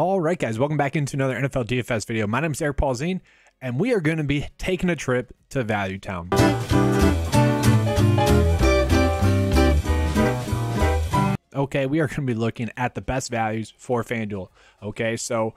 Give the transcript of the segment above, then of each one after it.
All right, guys, welcome back into another NFL DFS video. My name is Eric Paulzine, and we are going to be taking a trip to Value Town. Okay, we are going to be looking at the best values for Fanduel. Okay, so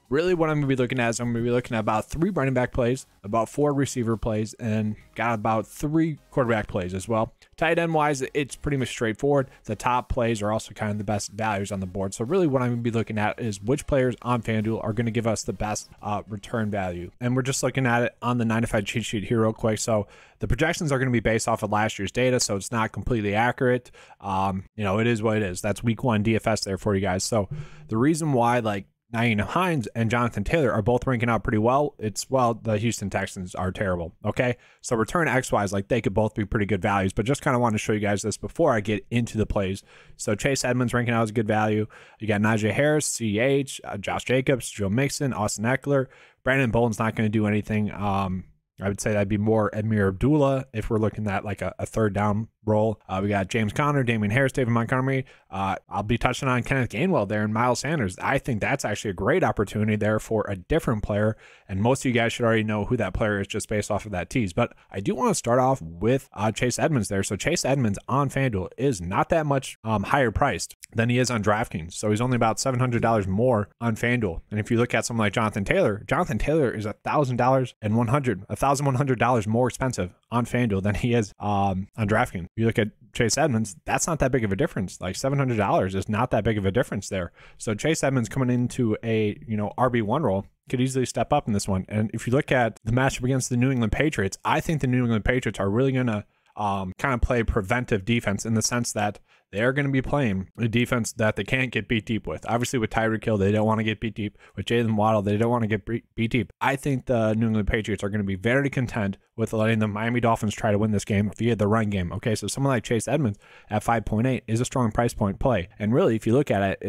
really what I'm going to be looking at is I'm going to be looking at about 3 running back plays, about 4 receiver plays, and got about 3 quarterback plays as well. Tight end wise, it's pretty much straightforward. The top plays are also kind of the best values on the board. So really what I'm going to be looking at is which players on FanDuel are going to give us the best return value. And we're just looking at it on the 9-to-5 cheat sheet here real quick. So the projections are going to be based off of last year's data, so it's not completely accurate. It is what it is. That's week 1 DFS there for you guys. So the reason why Nyheim Hines and Jonathan Taylor are both ranking out pretty well. The Houston Texans are terrible. Okay, so return X-wise, they could both be pretty good values, but just kind of want to show you guys this before I get into the plays. So Chase Edmonds ranking out as a good value. You got Najee Harris, CH, Josh Jacobs, Joe Mixon, Austin Eckler. Brandon Bolden's not going to do anything. I would say that'd be more Amir Abdullah if we're looking at a third down role. We got James Conner, Damian Harris, David Montgomery. I'll be touching on Kenneth Gainwell there and Miles Sanders. I think that's actually a great opportunity there for a different player, and most of you guys should already know who that player is just based off of that tease. But I do want to start off with Chase Edmonds there. So Chase Edmonds on FanDuel is not that much higher priced than he is on DraftKings. So he's only about $700 more on FanDuel. And if you look at someone like Jonathan Taylor is $1,100 more expensive on FanDuel than he is on DraftKings. If you look at Chase Edmonds, that's not that big of a difference. $700 is not that big of a difference there. So Chase Edmonds coming into a RB1 role could easily step up in this one. And if you look at the matchup against the New England Patriots, I think the New England Patriots are really going to kind of play preventive defense in the sense that they're going to be playing a defense that they can't get beat deep with. Obviously, with Tyreek Hill, they don't want to get beat deep. With Jalen Waddle, they don't want to get beat deep. I think the New England Patriots are going to be very content with letting the Miami Dolphins try to win this game via the run game. Okay, so someone like Chase Edmonds at 5.8 is a strong price point play. And really, if you look at it,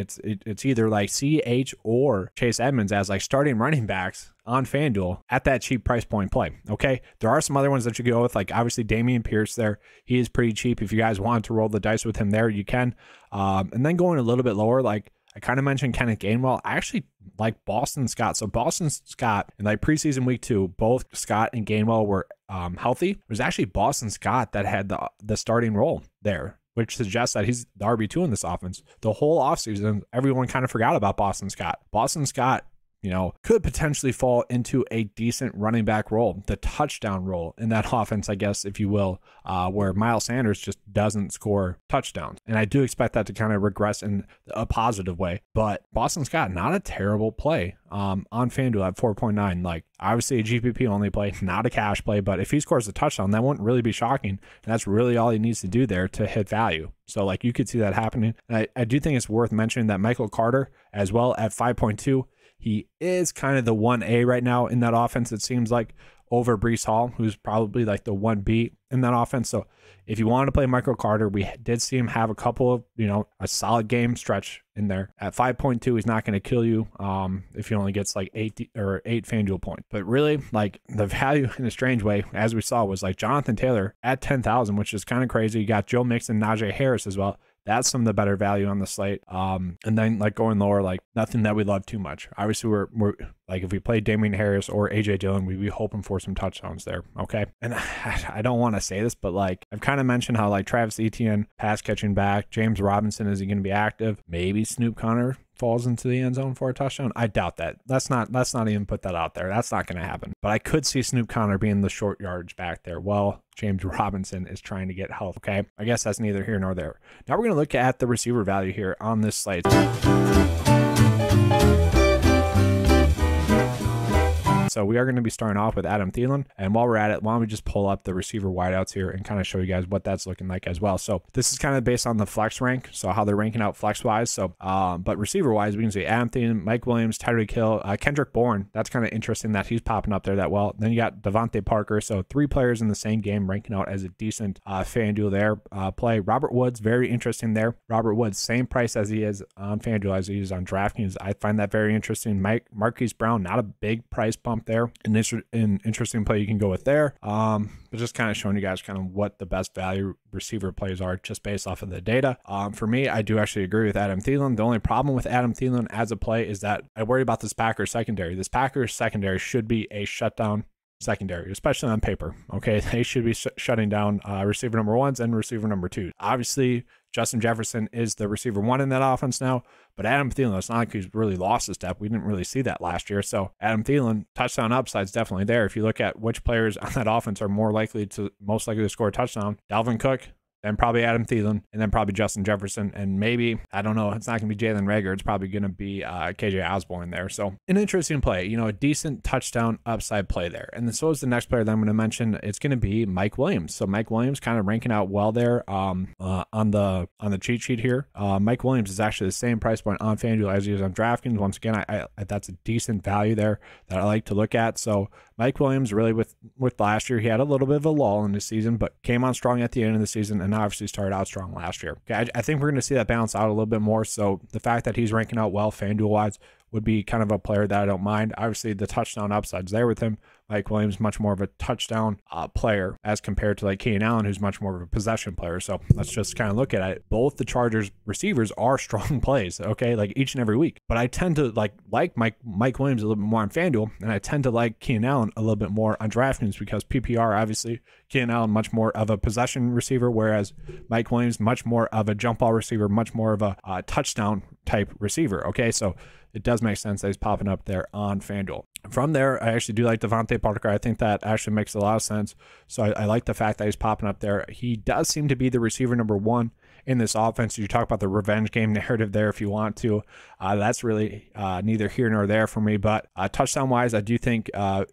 it's either CH or Chase Edmonds as starting running backs on FanDuel at that cheap price point play. Okay, there are some other ones that you go with, obviously Dameon Pierce there. He is pretty cheap. If you guys want to roll the dice with him there, you can. And then going a little bit lower, I kind of mentioned Kenneth Gainwell. I actually like Boston Scott. So Boston Scott in preseason week 2, both Scott and Gainwell were healthy. It was actually Boston Scott that had the starting role there, which suggests that he's the RB2 in this offense. The whole offseason, everyone kind of forgot about Boston Scott. Boston Scott, could potentially fall into a decent running back role, the touchdown role in that offense, I guess, if you will, where Miles Sanders just doesn't score touchdowns. And I do expect that to kind of regress in a positive way. But Boston Scott, not a terrible play on FanDuel at 4.9. Obviously a GPP only play, not a cash play, but if he scores a touchdown, that wouldn't really be shocking. And that's really all he needs to do there to hit value. So you could see that happening. And I do think it's worth mentioning that Michael Carter as well at 5.2. He is kind of the 1A right now in that offense, it seems like, over Breece Hall, who's probably the 1B in that offense. So if you wanted to play Michael Carter, we did see him have a couple of, a solid game stretch in there. At 5.2, he's not going to kill you if he only gets 8 FanDuel points. But really, the value in a strange way, as we saw, was Jonathan Taylor at 10,000, which is kind of crazy. You got Joe Mixon, Najee Harris as well. That's some of the better value on the slate. And then going lower, nothing that we love too much. Obviously, we're if we play Damian Harris or AJ Dillon, we'd be hoping for some touchdowns there. Okay. And I don't want to say this, but I've kind of mentioned how Travis Etienne pass catching back, James Robinson, is he going to be active? Maybe Snoop Conner falls into the end zone for a touchdown. I doubt that. Let's not even put that out there. That's not going to happen. But I could see Snoop Conner being the short yardage back there while James Robinson is trying to get health. Okay, I guess that's neither here nor there. Now we're going to look at the receiver value here on this slate. So we are going to be starting off with Adam Thielen. And while we're at it, why don't we just pull up the receiver wideouts here and kind of show you guys what that's looking like as well. So this is kind of based on the flex rank, so how they're ranking out flex wise. So, but receiver wise, we can see Adam Thielen, Mike Williams, Tyreek Hill, Kendrick Bourne. That's kind of interesting that he's popping up there that well. Then you got Devontae Parker. So 3 players in the same game ranking out as a decent FanDuel there play. Robert Woods, very interesting there. Robert Woods, same price as he is on FanDuel as he is on DraftKings. I find that very interesting. Marquise Brown, not a big price bump there. An interesting play you can go with there. But just kind of showing you guys kind of what the best value receiver plays are just based off of the data. For me, I do actually agree with Adam Thielen. The only problem with Adam Thielen as a play is that I worry about this Packers secondary. This Packers secondary should be a shutdown secondary, especially on paper. Okay, they should be shutting down receiver number 1s and receiver number 2s. Obviously, Justin Jefferson is the receiver 1 in that offense now, but Adam Thielen, it's not like he's really lost a step. We didn't really see that last year. So Adam Thielen, touchdown upside's definitely there. If you look at which players on that offense are most likely to score a touchdown, Dalvin Cook, then probably Adam Thielen, and then probably Justin Jefferson, and maybe, I don't know, it's not going to be Jalen Reagor. It's probably going to be KJ Osborne there. So an interesting play, a decent touchdown upside play there. And then so is the next player that I'm going to mention. It's going to be Mike Williams. So Mike Williams kind of ranking out well there on the cheat sheet here. Mike Williams is actually the same price point on Fanduel as he is on DraftKings. Once again, I that's a decent value there that I like to look at. So Mike Williams, really with last year, he had a little bit of a lull in the season, but came on strong at the end of the season and obviously started out strong last year. Okay, I think we're going to see that balance out a little bit more. So the fact that he's ranking out well FanDuel-wise would be kind of a player that I don't mind. Obviously, the touchdown upside's there with him. Mike Williams, much more of a touchdown player as compared to like Keenan Allen, who's much more of a possession player. So let's just kind of look at it. Both the Chargers receivers are strong plays, okay, like each and every week. But I tend to like Mike Williams a little bit more on FanDuel, and I tend to like Keenan Allen a little bit more on DraftKings because PPR, obviously, Keenan Allen much more of a possession receiver, whereas Mike Williams much more of a jump ball receiver, much more of a touchdown type receiver. Okay, so it does make sense that he's popping up there on FanDuel. From there, I actually do like Devontae Parker. I think that actually makes a lot of sense. So I like the fact that he's popping up there. He does seem to be the receiver number 1 in this offense. You talk about the revenge game narrative there if you want to. That's really neither here nor there for me. But touchdown-wise, I do think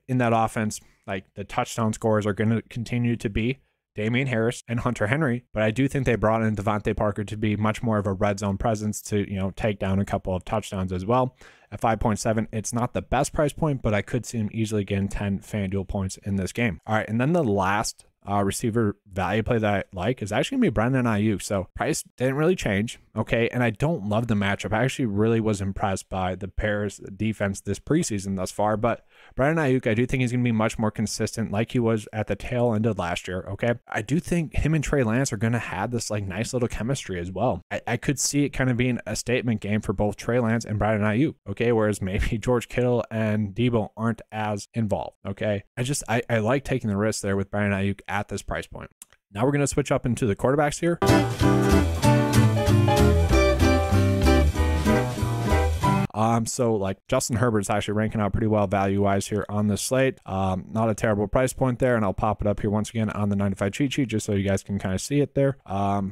in that offense, like the touchdown scores are going to continue to be Damian Harris and Hunter Henry, but I do think they brought in Devontae Parker to be much more of a red zone presence to, take down a couple of touchdowns as well. At 5.7, it's not the best price point, but I could see him easily getting 10 FanDuel points in this game. All right, and then the last receiver value play that I like is actually going to be Brandon Ayuk. So price didn't really change, okay? And I don't love the matchup. I actually really was impressed by the Bears defense this preseason thus far, but Brandon Ayuk, I do think he's going to be much more consistent like he was at the tail end of last year, okay? I do think him and Trey Lance are going to have this like nice little chemistry as well. I could see it kind of being a statement game for both Trey Lance and Brandon Ayuk, okay? Whereas maybe George Kittle and Debo aren't as involved, okay? I like taking the risk there with Brandon Ayuk at this price point. Now we're going to switch up into the quarterbacks here. So like Justin Herbert's actually ranking out pretty well value-wise here on this slate. Not a terrible price point there, and I'll pop it up here once again on the 95 cheat sheet just so you guys can kind of see it there.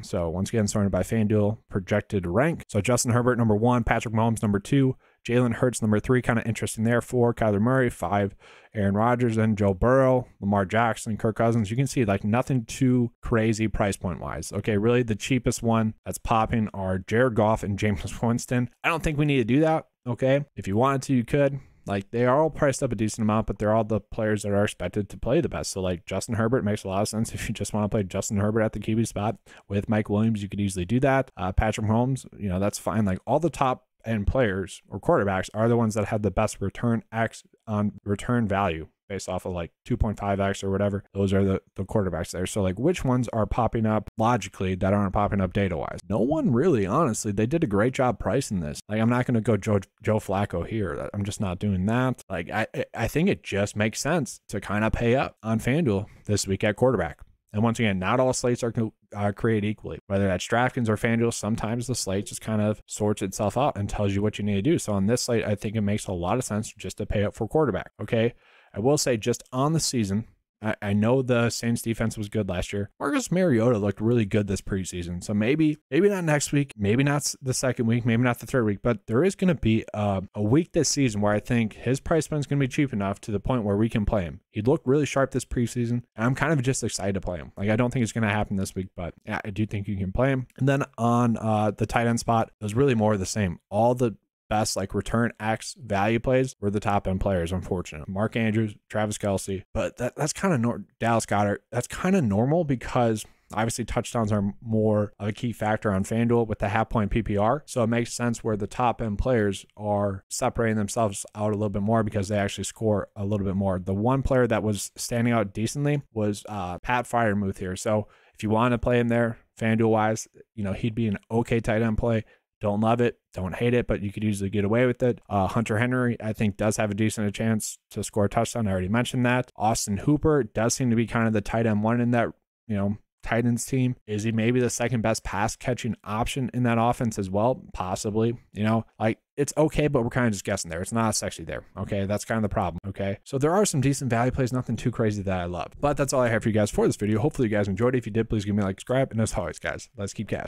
So once again, sorted by FanDuel projected rank. So Justin Herbert number 1, Patrick Mahomes number 2, Jalen Hurts number 3, kind of interesting there. 4, Kyler Murray. 5, Aaron Rodgers, and Joe Burrow, Lamar Jackson, Kirk Cousins. You can see like nothing too crazy price point wise. Okay, really the cheapest one that's popping are Jared Goff and Jameis Winston. I don't think we need to do that. Okay, if you wanted to, you could. Like they are all priced up a decent amount, but they're all the players that are expected to play the best. So like Justin Herbert makes a lot of sense if you just want to play Justin Herbert at the QB spot. With Mike Williams, you could easily do that. Patrick Mahomes, that's fine. Like all the top end players or quarterbacks are the ones that have the best return X on return value based off of like 2.5x or whatever. Those are the quarterbacks there. So like which ones are popping up logically that aren't popping up data wise? No one really, honestly. They did a great job pricing this. Like I'm not going to go Joe Flacco here. I'm just not doing that. Like I think it just makes sense to kind of pay up on FanDuel this week at quarterback. And once again, not all slates are created equally. Whether that's DraftKings or FanDuel, sometimes the slate just kind of sorts itself out and tells you what you need to do. So on this slate, I think it makes a lot of sense just to pay up for quarterback. Okay, I will say just on the season, I know the Saints defense was good last year. Marcus Mariota looked really good this preseason. So maybe not next week, maybe not the second week, maybe not the third week, but there is going to be a week this season where I think his price point is going to be cheap enough to the point where we can play him. He looked really sharp this preseason, and I'm kind of just excited to play him. Like I don't think it's going to happen this week, but yeah, I do think you can play him. And then on the tight end spot, it was really more of the same. All the best like return X value plays were the top end players, unfortunately. Mark Andrews, Travis Kelce, but that's kind of Dallas Goedert. That's kind of normal because Obviously, touchdowns are more of a key factor on FanDuel with the half-point PPR. So it makes sense where the top end players are separating themselves out a little bit more because they actually score a little bit more. The one player that was standing out decently was Pat Freiermuth here. So if you want to play him there, FanDuel wise, he'd be an okay tight end play. Don't love it, don't hate it, but you could usually get away with it. Hunter Henry, I think, does have a decent chance to score a touchdown. I already mentioned that. Austin Hooper does seem to be kind of the tight end one in that, Titans team. Is he maybe the second best pass catching option in that offense as well? Possibly. It's okay, but we're kind of just guessing there. It's not sexy there. Okay. That's kind of the problem. Okay. So there are some decent value plays, nothing too crazy that I love. But that's all I have for you guys for this video. Hopefully you guys enjoyed it. If you did, please give me a like, subscribe. And as always, guys, let's keep cash.